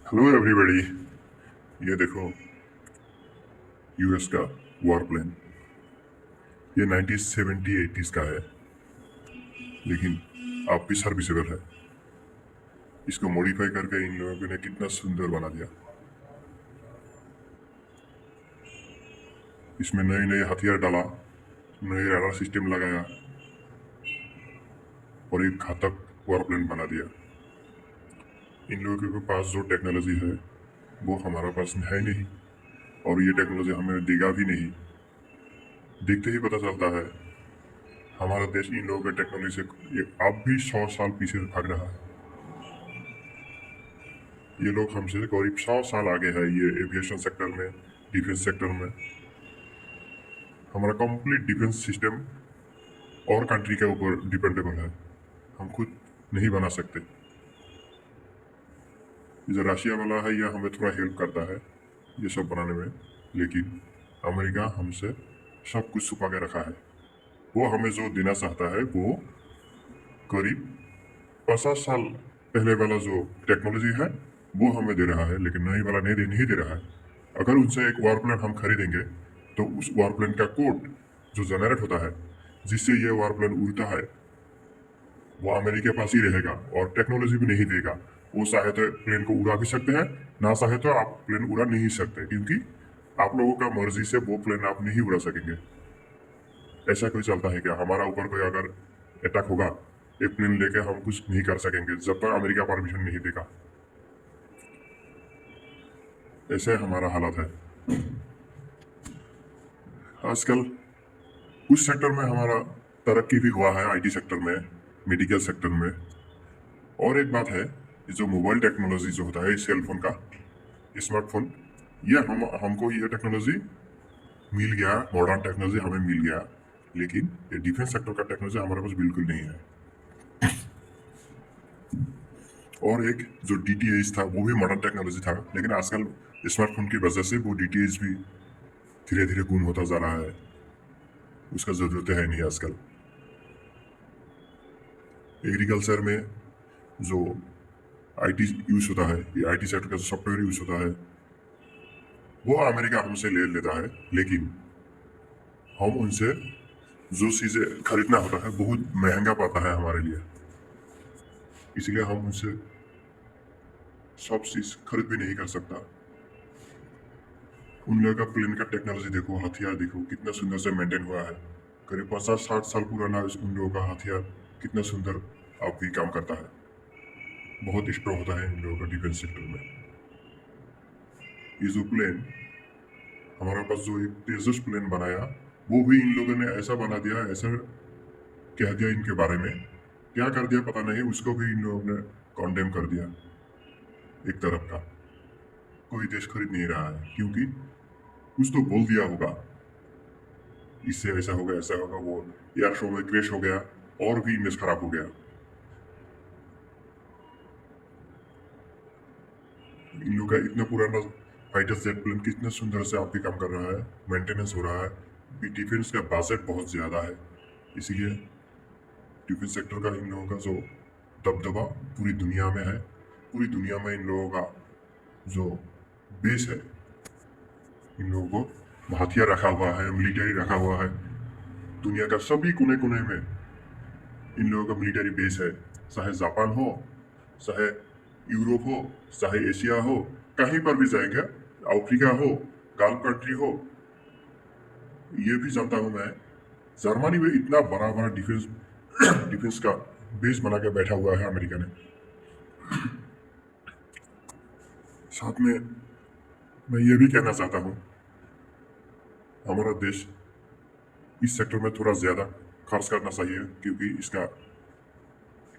Hello everybody. ये देखो, US का वॉर प्लेन। ये 1970-80s का है, लेकिन अब भी सर्विसेबल है। इसको मॉडिफाई करके इन लोगों ने कितना सुंदर बना दिया। इसमें नए नए हथियार डाला, नए रडार सिस्टम लगाया और एक घातक वॉर प्लेन बना दिया। इन लोगों के पास जो टेक्नोलॉजी है वो हमारा पास है नहीं, और ये टेक्नोलॉजी हमें देगा भी नहीं। देखते ही पता चलता है हमारा देश इन लोगों के टेक्नोलॉजी से अब भी 100 साल पीछे भाग रहा है। ये लोग हमसे करीब 100 साल आगे है। ये एविएशन सेक्टर में, डिफेंस सेक्टर में हमारा कंप्लीट डिफेंस सिस्टम और कंट्री के ऊपर डिपेंडेबल है। हम खुद नहीं बना सकते। जो रशिया वाला है यह हमें थोड़ा हेल्प करता है ये सब बनाने में, लेकिन अमेरिका हमसे सब कुछ छुपा के रखा है। वो हमें जो देना चाहता है वो करीब 50 साल पहले वाला जो टेक्नोलॉजी है वो हमें दे रहा है, लेकिन नई वाला नहीं दे रहा है। अगर उनसे एक वॉर प्लेन हम खरीदेंगे तो उस वॉर प्लेन का कोड जो जनरेट होता है जिससे ये वॉर प्लेन उड़ता है वो अमेरिका के पास ही रहेगा, और टेक्नोलॉजी भी नहीं देगा। वो चाहे तो प्लेन को उड़ा भी सकते हैं, ना चाहे तो आप प्लेन उड़ा नहीं सकते, क्योंकि आप लोगों का मर्जी से वो प्लेन आप नहीं उड़ा सकेंगे। ऐसा कोई चलता है क्या? हमारा ऊपर कोई अगर अटैक होगा, एक प्लेन लेके हम कुछ नहीं कर सकेंगे जब तक अमेरिका परमिशन नहीं देगा। ऐसे हमारा हालत है आजकल। उस सेक्टर में हमारा तरक्की भी हुआ है, आईटी सेक्टर में, मेडिकल सेक्टर में। और एक बात है, ये जो मोबाइल टेक्नोलॉजी जो होता है, सेल फोन का, स्मार्टफोन, ये हमको ये टेक्नोलॉजी मिल गया, मॉडर्न टेक्नोलॉजी हमें मिल गया, लेकिन ये डिफेंस सेक्टर का टेक्नोलॉजी हमारे पास बिल्कुल नहीं है। और एक जो डीटीएच था वो भी मॉडर्न टेक्नोलॉजी था, लेकिन आजकल स्मार्टफोन की वजह से वो डीटीएच भी धीरे धीरे गुम होता जा रहा है। उसका जरूरत है नहीं आजकल। एग्रीकल्चर में जो आईटी यूज होता है, ये आईटी सेक्टर का जो सॉफ्टवेयर यूज होता है वो अमेरिका हमसे ले लेता है, लेकिन हम उनसे जो चीजें खरीदना होता है बहुत महंगा पड़ता है हमारे लिए। इसलिए हम उनसे सब चीज खरीद भी नहीं कर सकता। उन लोगों का प्लेन का टेक्नोलॉजी देखो, हथियार देखो कितना सुंदर से मेंटेन हुआ है। करीब 50-60 साल पुराना उन लोगों का हथियार कितना सुंदर अब भी काम करता है। बहुत स्ट्रॉन्ग होता है इन लोगों का डिफेंस सेक्टर में। ये जो प्लेन हमारे पास जो एक तेजस प्लेन बनाया वो भी इन लोगों ने ऐसा बना दिया, ऐसा कह दिया इनके बारे में, क्या कर दिया पता नहीं, उसको भी इन लोगों ने कॉन्डेम कर दिया। एक तरफ का कोई देश खरीद नहीं रहा है, क्योंकि कुछ तो बोल दिया होगा, इससे ऐसा होगा ऐसा होगा, वो एयर शो में क्रैश हो गया और भी इमेज खराब हो गया। इन लोग का इतना पुराना फाइटर जेट प्लेन कितना सुंदर से आप भी काम कर रहा है, मेंटेनेंस हो रहा है। डिफेंस का बजट बहुत ज्यादा है, इसीलिए डिफेंस सेक्टर का इन लोगों का जो दबदबा पूरी दुनिया में है। पूरी दुनिया में इन लोगों का जो बेस है, इन लोगों को हथियार रखा हुआ है, मिलिट्री रखा हुआ है। दुनिया का सभी कोने कोने में इन लोगों का मिलिट्री बेस है। चाहे जापान हो, चाहे यूरोप हो, चाहे एशिया हो, कहीं पर भी जाएंगे, अफ्रीका हो, गल्फ कंट्री हो। ये भी जानता हूं मैं, जर्मनी में इतना बड़ा बड़ा डिफेंस डिफेंस का बेस बना के बैठा हुआ है अमेरिका ने। साथ में मैं ये भी कहना चाहता हूँ, हमारा देश इस सेक्टर में थोड़ा ज्यादा खर्च करना चाहिए, क्योंकि इसका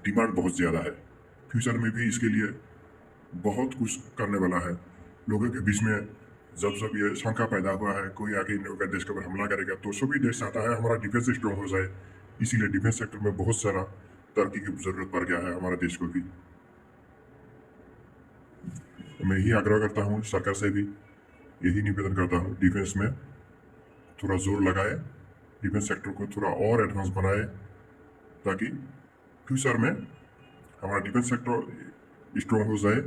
डिमांड बहुत ज्यादा है। फ्यूचर में भी इसके लिए बहुत कुछ करने वाला है। लोगों के बीच में जब जब ये शंका पैदा हुआ है कोई आके इन लोगों का देश के ऊपर हमला करेगा, तो सभी देश चाहता है हमारा डिफेंस स्ट्रॉन्ग हो जाए। इसीलिए डिफेंस सेक्टर में बहुत सारा तरक्की की जरूरत पड़ गया है हमारे देश को भी। मैं यही आग्रह करता हूँ सरकार से भी, यही निवेदन करता हूँ, डिफेंस में थोड़ा जोर लगाए, डिफेंस सेक्टर को थोड़ा और एडवांस बनाए, ताकि फ्यूचर में हमारा डिफेंस सेक्टर स्ट्रॉन्ग हो जाए